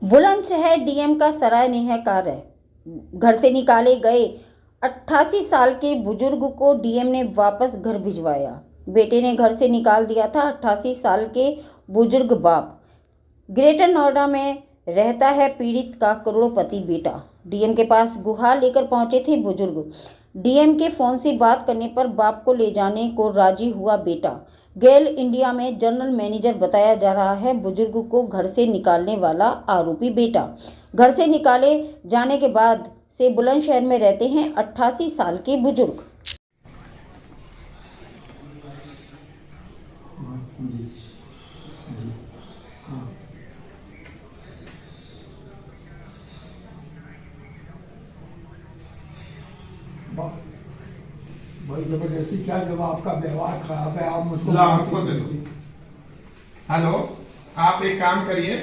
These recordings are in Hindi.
बुलंदशहर डीएम का सराहनीय कार्य। घर से निकाले गए 88 साल के बुजुर्ग को डीएम ने वापस घर भिजवाया। बेटे ने घर से निकाल दिया था 88 साल के बुजुर्ग बाप। ग्रेटर नोएडा में रहता है पीड़ित का करोड़पति बेटा। डीएम के पास गुहार लेकर पहुंचे थे बुजुर्ग। डीएम के फोन से बात करने पर बाप को ले जाने को राजी हुआ बेटा। गेल इंडिया में जनरल मैनेजर बताया जा रहा है बुजुर्ग को घर से निकालने वाला आरोपी बेटा। घर से निकाले जाने के बाद से बुलंदशहर में रहते हैं 88 साल के बुजुर्ग। भाई जबरदस्ती क्या, जब आपका व्यवहार खराब है आप मुझको हमको दे दो। हेलो, आप एक काम करिए,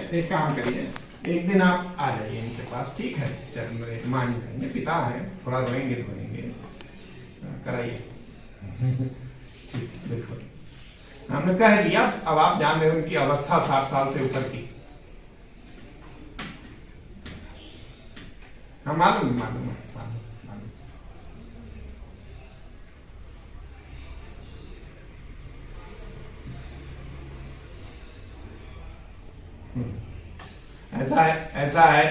एक दिन आप आ जाइए इनके पास, ठीक है? चल मेरे मान जाएंगे, पिता है, थोड़ा रोएंगे कराइए। बिल्कुल हमने कह दिया। अब आप जान रहे हो उनकी अवस्था 60 साल से ऊपर की। हाँ मालूम। ऐसा है।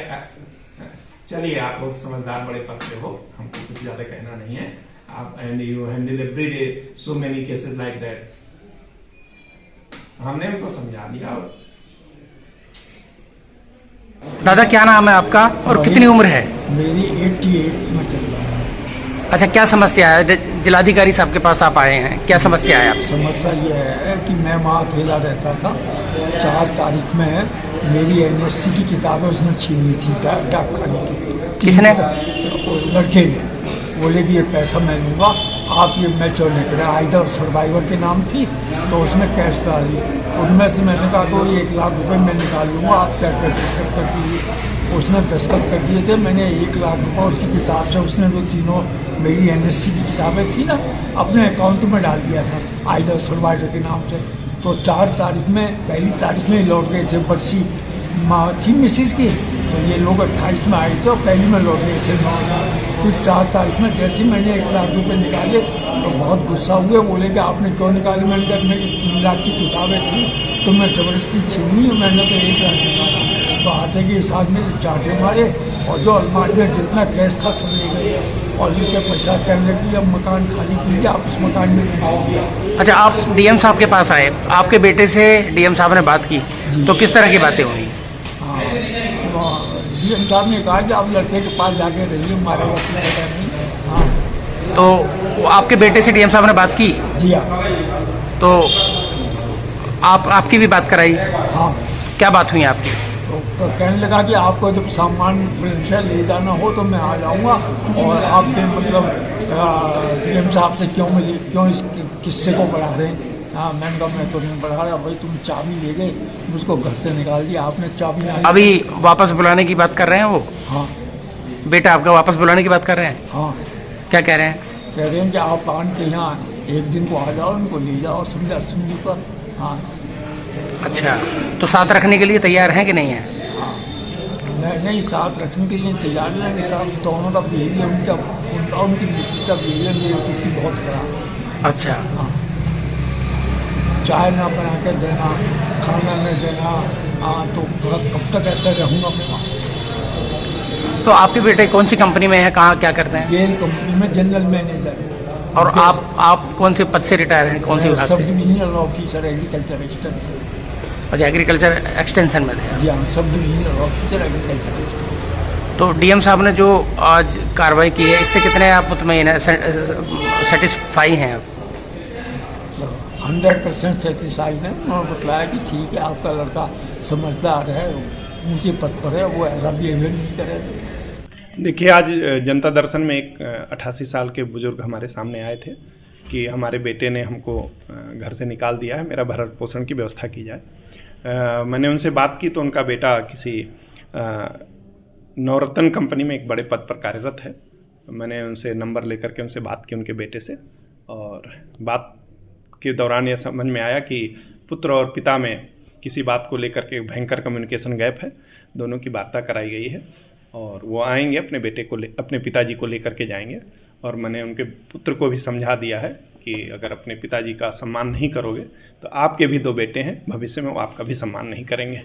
चलिए, आप बहुत समझदार बड़े पद पे हो, हमको कुछ ज्यादा कहना नहीं है। आप and you handle every day so many cases like that. हमने उनको समझा दिया। दादा क्या नाम है आपका और कितनी उम्र है? मेरी 88 में चल रहा है। अच्छा, क्या समस्या है? जिलाधिकारी साहब के पास आप आए हैं, क्या समस्या है आप? समस्या ये है कि मैं वहाँ अकेला रहता था। 4 तारीख में मेरी एनएससी की किताबें उसने छीनी थी डाक खाने की। किसने? लड़के ने। बोले कि ये पैसा मैं लूँगा, आप ये मैं चो लेकर आइडर सर्वाइवर के नाम थी, तो उसने कैश करा दी। उनमें से मैंने कहा तो 1 लाख रुपए मैं निकाल लूँगा, आप क्या दस्तखत कर दीजिए। उसने दस्तखत कर दिए थे। मैंने 1 लाख रुपये उसकी किताब से, उसने जो तीनों मेरी एनएससी की किताबें थी ना, अपने अकाउंट में डाल दिया था आइडर सर्वाइवर के नाम से। तो 4 तारीख में, पहली तारीख में लौट गए थे। बरसी माँ थी मिसिस की, तो ये लोग 28 में आए थे और पहली में लौट गए थे। फिर 4 तारीख में जैसे ही मैंने 1 लाख रुपये निकाले तो बहुत गुस्सा हुए। बोले कि आपने क्यों निकाले? मैंने कहा मेरी 3 लाख की किताबें थी तो मैं जबरदस्ती छीनी है, मैंने तो 1 लाख निकाला। तो आते के साथ में चाटे मारे और जो अलमारी में जितना कैश था सब ले गए। और जिनके पैसा कहने लगी अब मकान खाली कीजिए, आप उस मकान में निकालिए। अच्छा, आप डीएम साहब के पास आए, आपके बेटे से डीएम साहब ने बात की, तो किस तरह की बातें हुई? हाँ, डीएम साहब ने कहा कि आप लड़के के पास जाके रहिए, हमारे वक्त नहीं। हाँ, तो आपके बेटे से डीएम साहब ने बात की? जी हाँ। तो आपकी भी बात कराई? हाँ। क्या बात हुई आपकी? तो कहने लगा कि आपको जब सामान से ले जाना हो तो मैं आ जाऊंगा, और आपके मतलब डीएम साहब से क्यों इस किस्से को बढ़ा रहे हैं? हाँ, मैंने कहा मैं तो नहीं बढ़ा रहा भाई, तुम चाबी ले गए, मुझको घर से निकाल दिया आपने, चाबी नहीं। अभी वापस बुलाने की बात कर रहे हैं वो? हाँ। बेटा आपका वापस बुलाने की बात कर रहे हैं? हाँ। क्या कह रहे हैं? कह रहे हैं कि आप आन के यहाँ एक दिन को आ जाओ, उनको ले जाओ समझा सुनी पर। हाँ। अच्छा, तो साथ रखने के लिए तैयार हैं कि नहीं है? नहीं, साथ रखने के लिए तैयार नहीं है। साथ दोनों का बिहेवियर, उनकी मिसेस का बिहेवियर मेरे प्रति बहुत खराब। अच्छा। हाँ, चाय ना बना के देना, खाना नहीं देना। हाँ, तो कब तक ऐसा रहूँगा मैं वहाँ? तो आपके बेटे कौन सी कंपनी में है, कहाँ क्या करते हैं? गेल कंपनी में जनरल मैनेजर है। और आप कौन से पद से रिटायर हैं, कौन से विभाग सब से? Divisional officer agriculture extension. अच्छा, एग्रीकल्चर एक्सटेंशन में थे। जी हाँ, sub divisional officer agriculture extension. तो डीएम साहब ने जो आज कार्रवाई की है, इससे कितने आप मुतमईन हैं, सेटिस्फाई हैं आप? 100% सेटिस्फाइड है। उन्होंने बताया कि ठीक है, आपका लड़का समझदार है, ऊँचे पद पर है, वो ऐसा बिहेवियर नहीं करे। देखिए, आज जनता दर्शन में एक 88 साल के बुजुर्ग हमारे सामने आए थे कि हमारे बेटे ने हमको घर से निकाल दिया है, मेरा भरण पोषण की व्यवस्था की जाए। मैंने उनसे बात की तो उनका बेटा किसी नवरत्न कंपनी में एक बड़े पद पर कार्यरत है। मैंने उनसे नंबर लेकर के उनसे बात की उनके बेटे से, और बात के दौरान यह समझ में आया कि पुत्र और पिता में किसी बात को लेकर के भयंकर कम्युनिकेशन गैप है, दोनों की वार्ता कराई गई है और वो आएंगे अपने बेटे को अपने पिताजी को लेकर के जाएंगे। और मैंने उनके पुत्र को भी समझा दिया है कि अगर अपने पिताजी का सम्मान नहीं करोगे तो आपके भी 2 बेटे हैं, भविष्य में वो आपका भी सम्मान नहीं करेंगे।